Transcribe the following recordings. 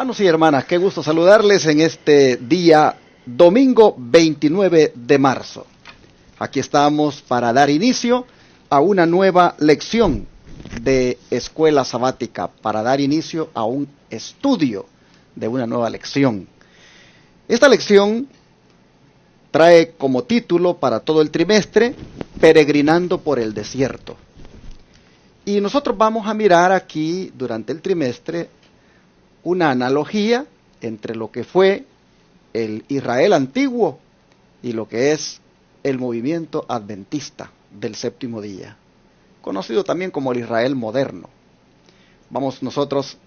Hermanos y hermanas, qué gusto saludarles en este día domingo 29 de marzo. Aquí estamos para dar inicio a una nueva lección de escuela sabática, para dar inicio a un estudio de una nueva lección. Esta lección trae como título para todo el trimestre, Peregrinando por el desierto. Y nosotros vamos a mirar aquí durante el trimestre una analogía entre lo que fue el Israel antiguo y lo que es el movimiento adventista del séptimo día, conocido también como el Israel moderno. Vamos nosotros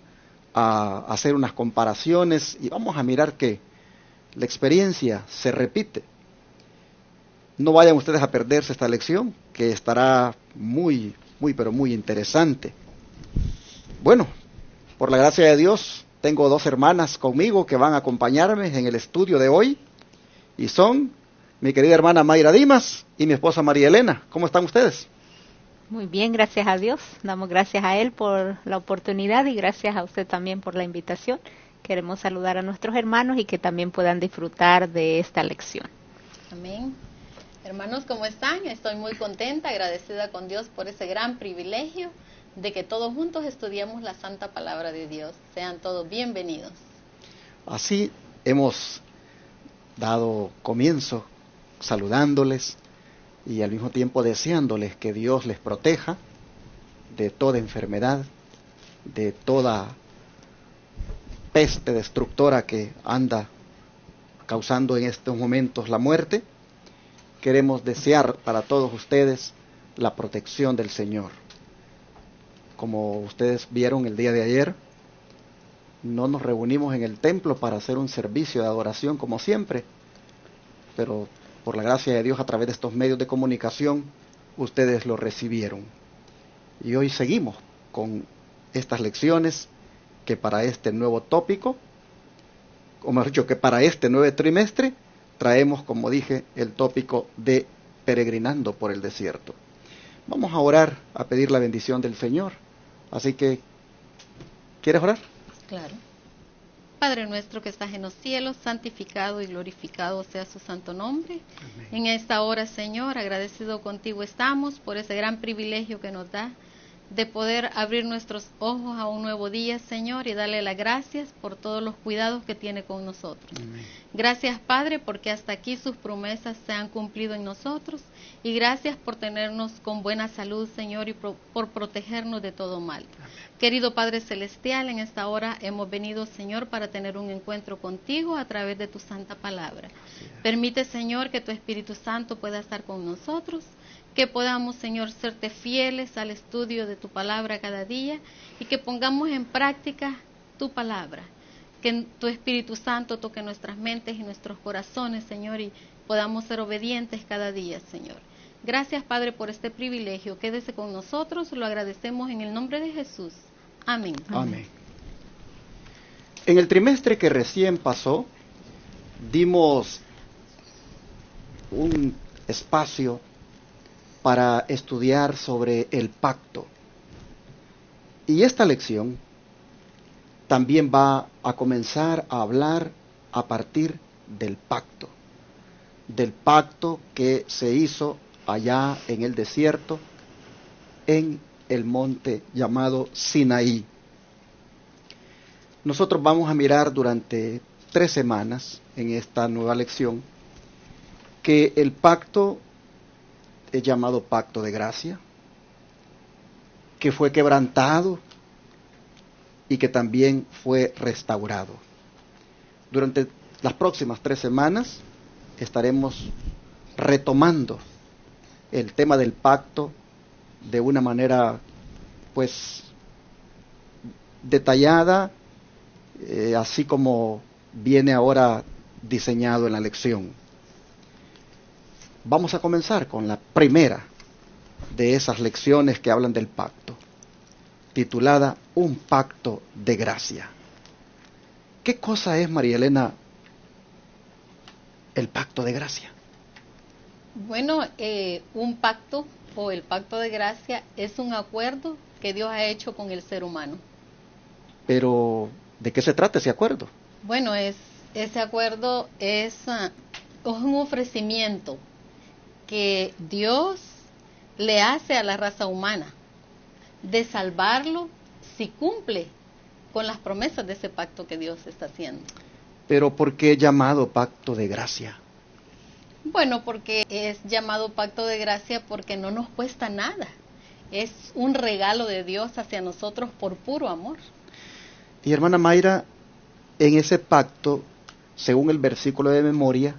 a hacer unas comparaciones y vamos a mirar que la experiencia se repite. No vayan ustedes a perderse esta lección, que estará muy interesante. Bueno, por la gracia de Dios, tengo dos hermanas conmigo que van a acompañarme en el estudio de hoy, y son mi querida hermana Mayra Dimas y mi esposa María Elena. ¿Cómo están ustedes? Muy bien, gracias a Dios. Damos gracias a Él por la oportunidad y gracias a usted también por la invitación. Queremos saludar a nuestros hermanos y que también puedan disfrutar de esta lección. Amén. Hermanos, ¿cómo están? Estoy muy contenta, agradecida con Dios por ese gran privilegio de que todos juntos estudiemos la Santa Palabra de Dios. Sean todos bienvenidos. Así hemos dado comienzo saludándoles y al mismo tiempo deseándoles que Dios les proteja de toda enfermedad, de toda peste destructora que anda causando en estos momentos la muerte. Queremos desear para todos ustedes la protección del Señor. Como ustedes vieron el día de ayer, no nos reunimos en el templo para hacer un servicio de adoración como siempre, pero por la gracia de Dios a través de estos medios de comunicación, ustedes lo recibieron. Y hoy seguimos con estas lecciones que para este nuevo tópico, o mejor dicho, que para este nuevo trimestre, traemos, como dije, el tópico de peregrinando por el desierto. Vamos a orar, a pedir la bendición del Señor. Así que, ¿quieres orar? Claro. Padre nuestro que estás en los cielos, santificado y glorificado sea su santo nombre. Amén. En esta hora, Señor, agradecido contigo estamos por ese gran privilegio que nos da de poder abrir nuestros ojos a un nuevo día, Señor, y darle las gracias por todos los cuidados que tiene con nosotros. Amén. Gracias, Padre, porque hasta aquí sus promesas se han cumplido en nosotros, y gracias por tenernos con buena salud, Señor, y por protegernos de todo mal. Amén. Querido Padre Celestial, en esta hora hemos venido, Señor, para tener un encuentro contigo a través de tu santa palabra. Permite, Señor, que tu Espíritu Santo pueda estar con nosotros, que podamos, Señor, serte fieles al estudio de tu palabra cada día y que pongamos en práctica tu palabra. Que tu Espíritu Santo toque nuestras mentes y nuestros corazones, Señor, y podamos ser obedientes cada día, Señor. Gracias, Padre, por este privilegio. Quédese con nosotros, lo agradecemos en el nombre de Jesús. Amén. Amén. En el trimestre que recién pasó, dimos un espacio para estudiar sobre el pacto. Y esta lección también va a comenzar a hablar a partir del pacto que se hizo allá en el desierto, en el monte llamado Sinaí. Nosotros vamos a mirar durante 3 semanas en esta nueva lección que el pacto es llamado pacto de gracia, que fue quebrantado y que también fue restaurado. Durante las próximas 3 semanas estaremos retomando el tema del pacto de una manera pues detallada, así como viene ahora diseñado en la lección. Vamos a comenzar con la primera de esas lecciones que hablan del pacto, titulada Un pacto de gracia. ¿Qué cosa es, María Elena, el pacto de gracia? Bueno, un pacto o el pacto de gracia es un acuerdo que Dios ha hecho con el ser humano. Pero ¿De qué se trata ese acuerdo? Bueno, ese acuerdo es un ofrecimiento que Dios le hace a la raza humana de salvarlo si cumple con las promesas de ese pacto que Dios está haciendo. Pero ¿por qué llamado pacto de gracia? Bueno, porque es llamado pacto de gracia porque no nos cuesta nada. Es un regalo de Dios hacia nosotros por puro amor. Y hermana Mayra, en ese pacto, según el versículo de memoria,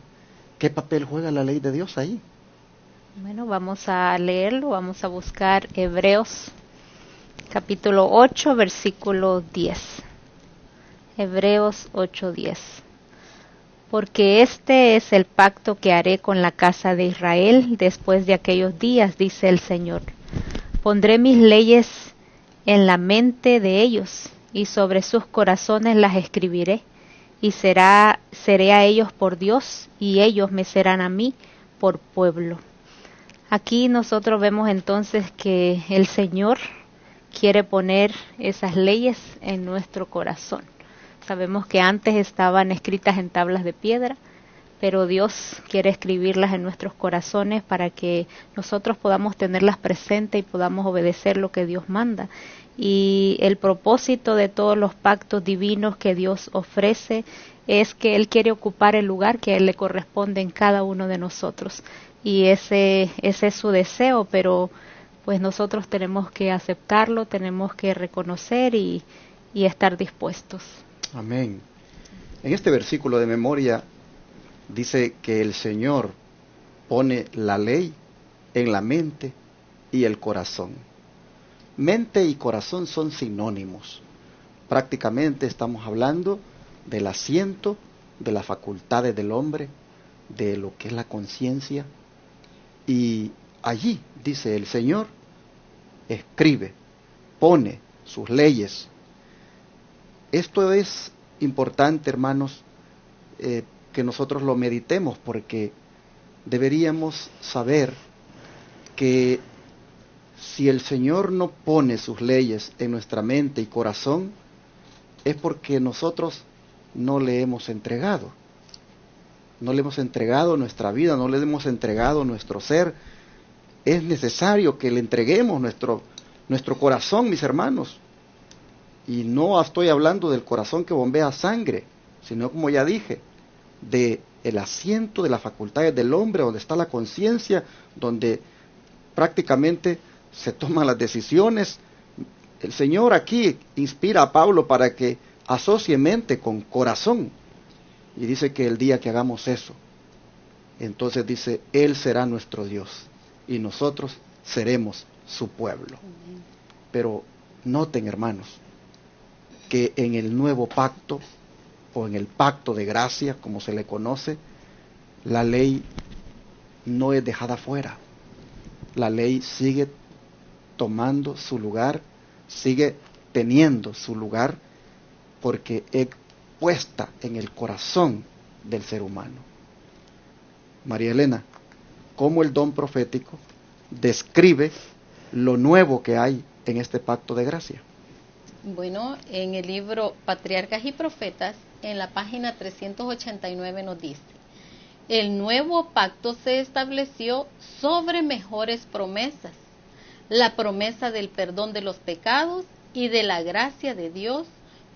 ¿qué papel juega la ley de Dios ahí? Bueno, vamos a leerlo, vamos a buscar Hebreos capítulo 8, versículo 10. Hebreos 8:10. Porque este es el pacto que haré con la casa de Israel después de aquellos días, dice el Señor. Pondré mis leyes en la mente de ellos, y sobre sus corazones las escribiré, y seré a ellos por Dios, y ellos me serán a mí por pueblo. Aquí nosotros vemos entonces que el Señor quiere poner esas leyes en nuestro corazón. Sabemos que antes estaban escritas en tablas de piedra, pero Dios quiere escribirlas en nuestros corazones para que nosotros podamos tenerlas presentes y podamos obedecer lo que Dios manda. Y el propósito de todos los pactos divinos que Dios ofrece es que Él quiere ocupar el lugar que a Él le corresponde en cada uno de nosotros. Y ese es su deseo, pero pues nosotros tenemos que aceptarlo, tenemos que reconocer y estar dispuestos. Amén. En este versículo de memoria dice que el Señor pone la ley en la mente y el corazón. Mente y corazón son sinónimos. Prácticamente estamos hablando del asiento de las facultades del hombre, de lo que es la conciencia. Y allí, dice el Señor, escribe, pone sus leyes. Esto es importante, hermanos, que nosotros lo meditemos, porque deberíamos saber que si el Señor no pone sus leyes en nuestra mente y corazón, es porque nosotros no le hemos entregado. No le hemos entregado nuestra vida, no le hemos entregado nuestro ser. Es necesario que le entreguemos nuestro corazón, mis hermanos. Y no estoy hablando del corazón que bombea sangre, sino, como ya dije, de el asiento de las facultades del hombre, donde está la conciencia, donde prácticamente se toman las decisiones. El Señor aquí inspira a Pablo para que asocie mente con corazón, y dice que el día que hagamos eso, entonces dice, Él será nuestro Dios y nosotros seremos su pueblo. Pero noten, hermanos, que en el nuevo pacto, o en el pacto de gracia, como se le conoce, la ley no es dejada fuera. La ley sigue tomando su lugar, sigue teniendo su lugar, porque es puesta en el corazón del ser humano. María Elena, ¿cómo el don profético describe lo nuevo que hay en este pacto de gracia? Bueno, en el libro Patriarcas y Profetas, en la página 389 nos dice: el nuevo pacto se estableció sobre mejores promesas, la promesa del perdón de los pecados y de la gracia de Dios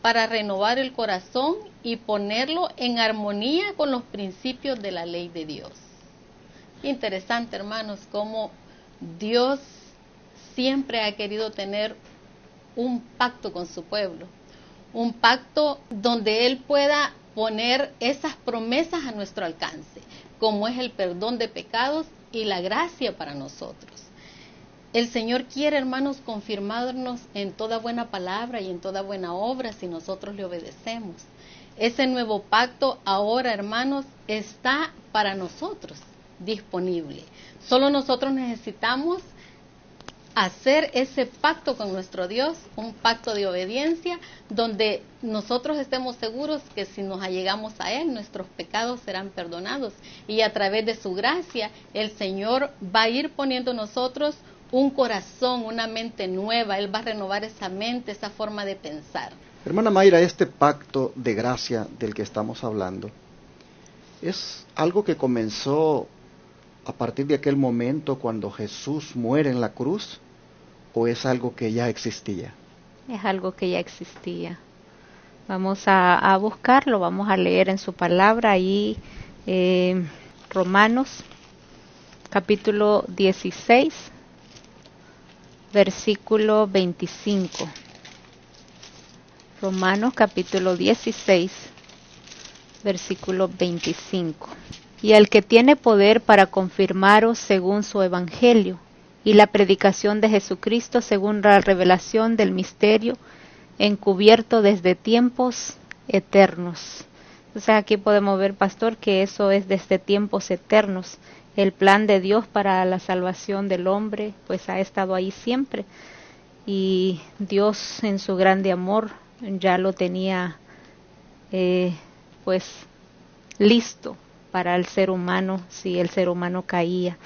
para renovar el corazón y ponerlo en armonía con los principios de la ley de Dios. Interesante, hermanos, cómo Dios siempre ha querido tener un pacto con su pueblo, un pacto donde Él pueda poner esas promesas a nuestro alcance, como es el perdón de pecados y la gracia para nosotros. El Señor quiere, hermanos, confirmarnos en toda buena palabra y en toda buena obra si nosotros le obedecemos. Ese nuevo pacto ahora, hermanos, está para nosotros disponible. Solo nosotros necesitamos hacer ese pacto con nuestro Dios, un pacto de obediencia, donde nosotros estemos seguros que si nos allegamos a Él, nuestros pecados serán perdonados. Y a través de su gracia, el Señor va a ir poniendo en nosotros un corazón, una mente nueva. Él va a renovar esa mente, esa forma de pensar. Hermana Mayra, este pacto de gracia del que estamos hablando, ¿es algo que comenzó a partir de aquel momento cuando Jesús muere en la cruz o es algo que ya existía? Es algo que ya existía. Vamos a buscarlo, vamos a leer en su palabra ahí Romanos capítulo 16, versículo 25. Romanos capítulo 16, versículo 25. Y al que tiene poder para confirmaros según su evangelio, y la predicación de Jesucristo según la revelación del misterio, encubierto desde tiempos eternos. O sea, aquí podemos ver, pastor, que eso es desde tiempos eternos. El plan de Dios para la salvación del hombre, pues ha estado ahí siempre. Y Dios en su grande amor ya lo tenía, pues, listo para el ser humano si el ser humano caía.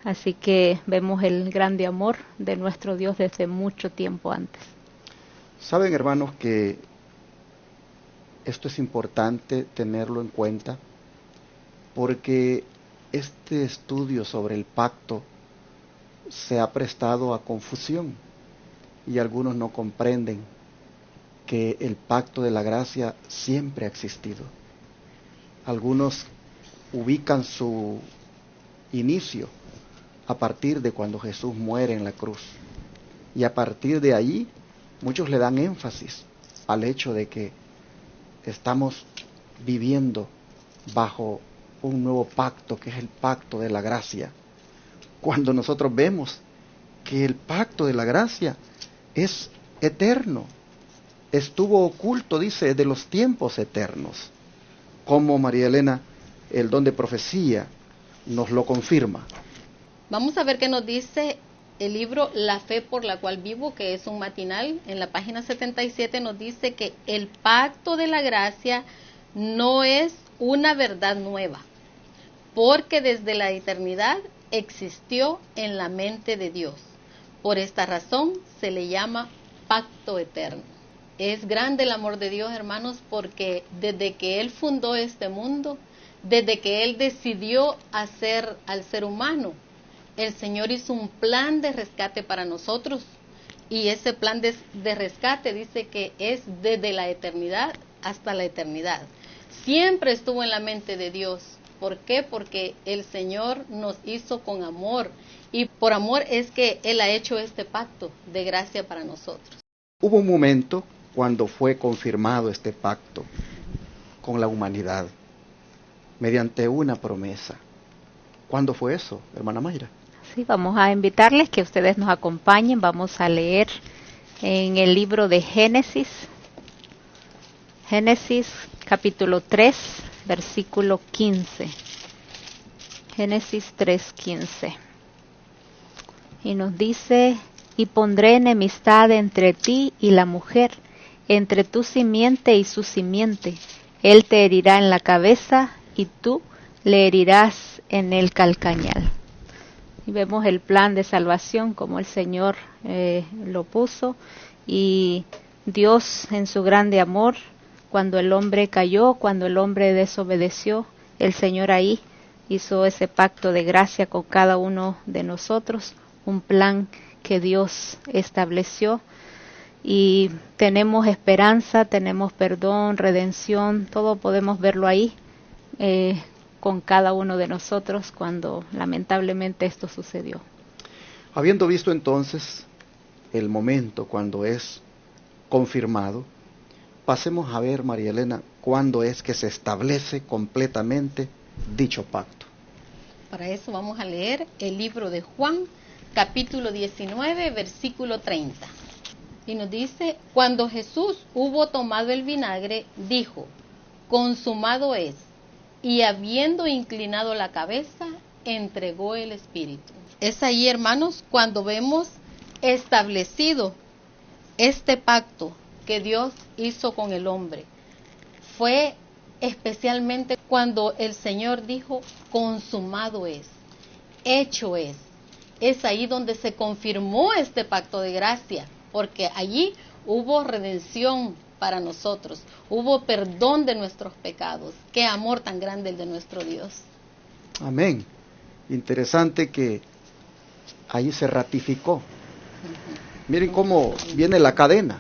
Así que vemos el grande amor de nuestro Dios desde mucho tiempo antes. Saben, hermanos, que esto es importante tenerlo en cuenta porque este estudio sobre el pacto se ha prestado a confusión y algunos no comprenden que el pacto de la gracia siempre ha existido. Algunos ubican su inicio a partir de cuando Jesús muere en la cruz y a partir de ahí muchos le dan énfasis al hecho de que estamos viviendo bajo un nuevo pacto, que es el pacto de la gracia, cuando nosotros vemos que el pacto de la gracia es eterno, estuvo oculto, dice, de los tiempos eternos, como María Elena, el don de profecía, nos lo confirma. Vamos a ver qué nos dice el libro La Fe por la cual vivo, que es un matinal. En la página 77 nos dice que el pacto de la gracia no es una verdad nueva, porque desde la eternidad existió en la mente de Dios. Por esta razón se le llama pacto eterno. Es grande el amor de Dios, hermanos, porque desde que Él fundó este mundo, desde que Él decidió hacer al ser humano, el Señor hizo un plan de rescate para nosotros. Y ese plan de rescate dice que es desde la eternidad hasta la eternidad. Siempre estuvo en la mente de Dios. ¿Por qué? Porque el Señor nos hizo con amor. Y por amor es que Él ha hecho este pacto de gracia para nosotros. Hubo un momento cuando fue confirmado este pacto con la humanidad mediante una promesa. ¿Cuándo fue eso, hermana Mayra? Sí, vamos a invitarles que ustedes nos acompañen. Vamos a leer en el libro de Génesis. Génesis capítulo 3, versículo 15. Génesis 3:15. Y nos dice: y pondré enemistad entre ti y la mujer, entre tu simiente y su simiente. Él te herirá en la cabeza y tú le herirás en el calcañal. Y vemos el plan de salvación como el Señor lo puso, y Dios en su grande amor, cuando el hombre cayó, cuando el hombre desobedeció, el Señor ahí hizo ese pacto de gracia con cada uno de nosotros, un plan que Dios estableció, y tenemos esperanza, tenemos perdón, redención, todo podemos verlo ahí con cada uno de nosotros cuando lamentablemente esto sucedió. Habiendo visto entonces el momento cuando es confirmado, pasemos a ver, María Elena, cuándo es que se establece completamente dicho pacto. Para eso vamos a leer el libro de Juan, capítulo 19, versículo 30. Y nos dice: cuando Jesús hubo tomado el vinagre, dijo: consumado es. Y habiendo inclinado la cabeza, entregó el Espíritu. Es ahí, hermanos, cuando vemos establecido este pacto que Dios hizo con el hombre. Fue especialmente cuando el Señor dijo: consumado es, hecho es. Es ahí donde se confirmó este pacto de gracia, porque allí hubo redención, para nosotros. Hubo perdón de nuestros pecados. Qué amor tan grande el de nuestro Dios. Amén. Interesante que ahí se ratificó. Miren cómo viene la cadena.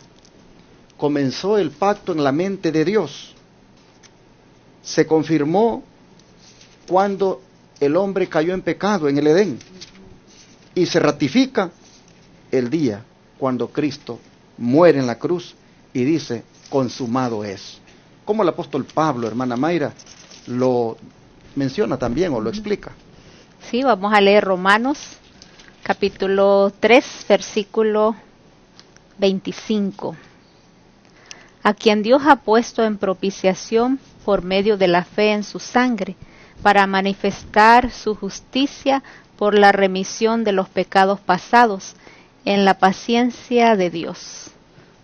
Comenzó el pacto en la mente de Dios. Se confirmó cuando el hombre cayó en pecado en el Edén. Y se ratifica el día cuando Cristo muere en la cruz y dice, consumado es. Como el apóstol Pablo, hermana Mayra, lo menciona también o lo explica. Sí, vamos a leer Romanos, capítulo 3, versículo 25. A quien Dios ha puesto en propiciación por medio de la fe en su sangre, para manifestar su justicia por la remisión de los pecados pasados, en la paciencia de Dios.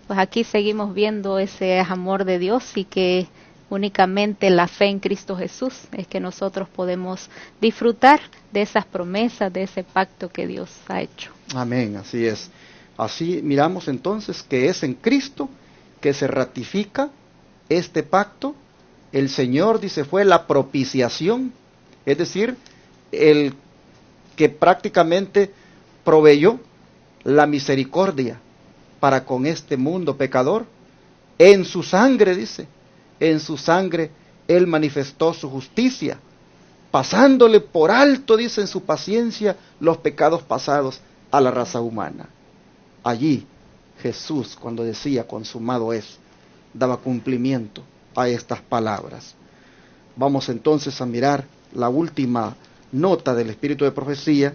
Pues aquí seguimos viendo ese amor de Dios y que únicamente la fe en Cristo Jesús es que nosotros podemos disfrutar de esas promesas, de ese pacto que Dios ha hecho. Amén, así es. Así miramos entonces que es en Cristo que se ratifica este pacto. El Señor, dice, fue la propiciación, es decir, el que prácticamente proveyó la misericordia para con este mundo pecador. En su sangre, dice, en su sangre Él manifestó su justicia, pasándole por alto, dice, en su paciencia los pecados pasados a la raza humana. Allí Jesús, cuando decía consumado es, daba cumplimiento a estas palabras. Vamos entonces a mirar la última nota del espíritu de profecía,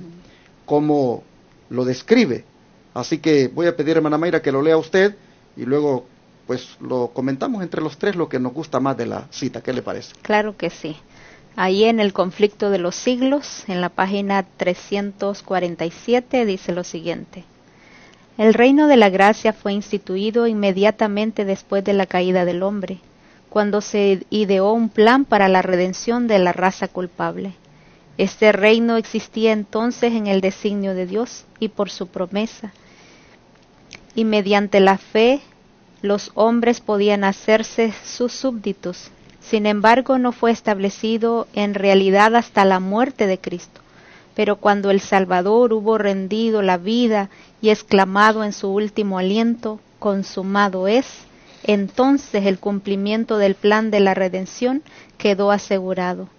cómo lo describe. Así que voy a pedir, hermana Mayra, que lo lea usted y luego pues lo comentamos entre los tres lo que nos gusta más de la cita. ¿Qué le parece? Claro que sí. Ahí en el conflicto de los siglos, en la página 347, dice lo siguiente. El reino de la gracia fue instituido inmediatamente después de la caída del hombre, cuando se ideó un plan para la redención de la raza culpable. Este reino existía entonces en el designio de Dios y por su promesa. Y mediante la fe, los hombres podían hacerse sus súbditos. Sin embargo, no fue establecido en realidad hasta la muerte de Cristo. Pero cuando el Salvador hubo rendido la vida y exclamado en su último aliento, consumado es, entonces el cumplimiento del plan de la redención quedó asegurado.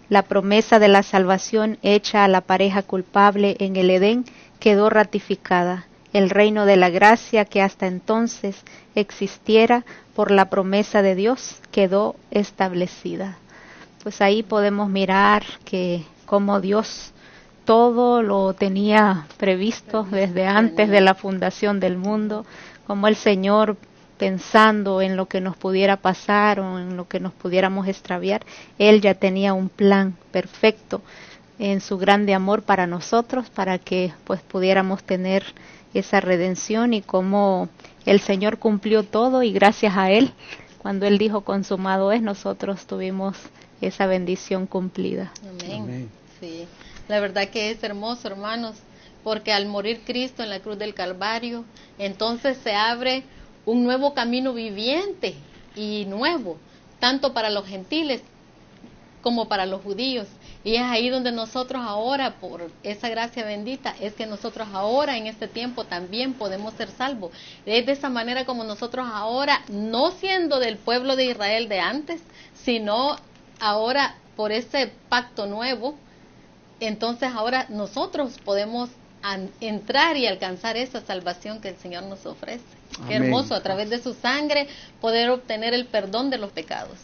La promesa de la salvación hecha a la pareja culpable en el Edén quedó ratificada. El reino de la gracia que hasta entonces existiera por la promesa de Dios quedó establecida. Pues ahí podemos mirar que como Dios todo lo tenía previsto desde antes de la fundación del mundo, como el Señor, pensando en lo que nos pudiera pasar o en lo que nos pudiéramos extraviar, Él ya tenía un plan perfecto en su grande amor para nosotros, para que pues pudiéramos tener esa redención, y como el Señor cumplió todo y gracias a Él, cuando Él dijo consumado es, nosotros tuvimos esa bendición cumplida. Amén. Amén. Sí. La verdad que es hermoso, hermanos, porque al morir Cristo en la cruz del Calvario, entonces se abre un nuevo camino viviente y nuevo, tanto para los gentiles como para los judíos. Y es ahí donde nosotros ahora, por esa gracia bendita, es que nosotros ahora en este tiempo también podemos ser salvos. Es de esa manera como nosotros ahora, no siendo del pueblo de Israel de antes, sino ahora por ese pacto nuevo, entonces ahora nosotros podemos entrar y alcanzar esa salvación que el Señor nos ofrece. Amén. Qué hermoso, a través de su sangre poder obtener el perdón de los pecados.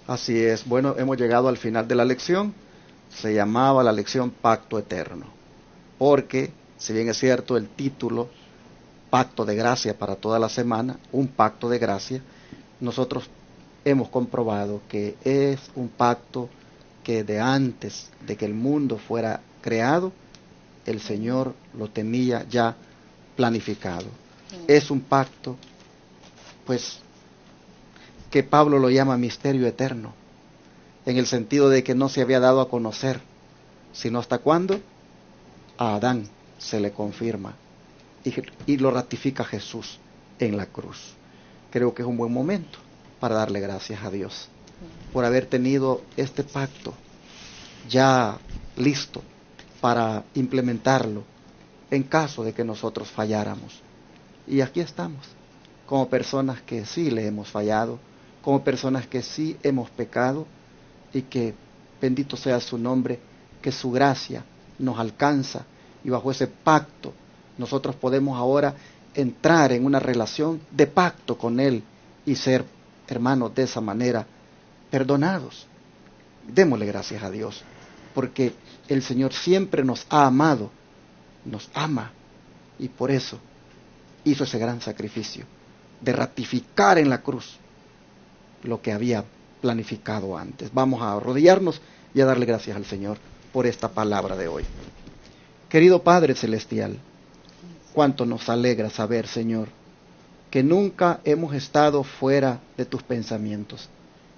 Así es. Bueno, hemos llegado al final de la lección. Se llamaba la lección Pacto Eterno, porque, si bien es cierto el título, Pacto de Gracia para toda la semana, un pacto de gracia, nosotros hemos comprobado que es un pacto que de antes de que el mundo fuera creado, el Señor lo tenía ya planificado. Es un pacto, pues, que Pablo lo llama misterio eterno, en el sentido de que no se había dado a conocer, sino hasta cuándo a Adán se le confirma y lo ratifica Jesús en la cruz. creo que es un buen momento para darle gracias a Dios por haber tenido este pacto ya listo para implementarlo en caso de que nosotros falláramos. Y aquí estamos, como personas que sí le hemos fallado, como personas que sí hemos pecado, y que, bendito sea su nombre, que su gracia nos alcanza, y bajo ese pacto nosotros podemos ahora entrar en una relación de pacto con Él y ser, hermanos, de esa manera perdonados. Démosle gracias a Dios, porque el Señor siempre nos ha amado, nos ama, y por eso hizo ese gran sacrificio de ratificar en la cruz lo que había planificado antes. Vamos a arrodillarnos y a darle gracias al Señor por esta palabra de hoy. Querido Padre Celestial, cuánto nos alegra saber, Señor, que nunca hemos estado fuera de tus pensamientos,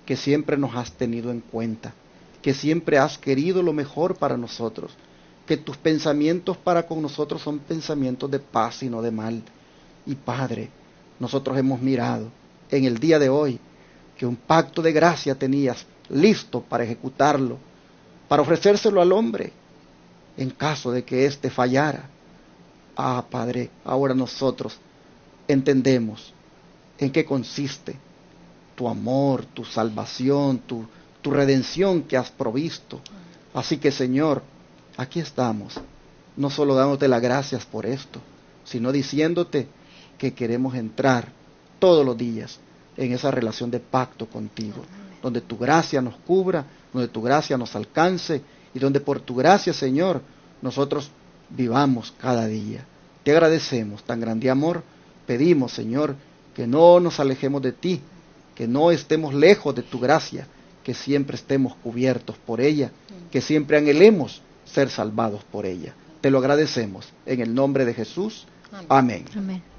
que siempre nos has tenido en cuenta, que siempre has querido lo mejor para nosotros, que tus pensamientos para con nosotros son pensamientos de paz y no de mal. Y Padre, nosotros hemos mirado en el día de hoy que un pacto de gracia tenías listo para ejecutarlo, para ofrecérselo al hombre en caso de que éste fallara. Ah, Padre, ahora nosotros entendemos en qué consiste tu amor, tu salvación, tu redención que has provisto. Así que, Señor, aquí estamos, no solo dándote las gracias por esto, sino diciéndote que queremos entrar todos los días en esa relación de pacto contigo, donde tu gracia nos cubra, donde tu gracia nos alcance, y donde por tu gracia, Señor, nosotros vivamos cada día. Te agradecemos tan grande amor. Pedimos, Señor, que no nos alejemos de ti, que no estemos lejos de tu gracia, que siempre estemos cubiertos por ella, que siempre anhelemos ser salvados por ella. Te lo agradecemos en el nombre de Jesús. Amén. Amén.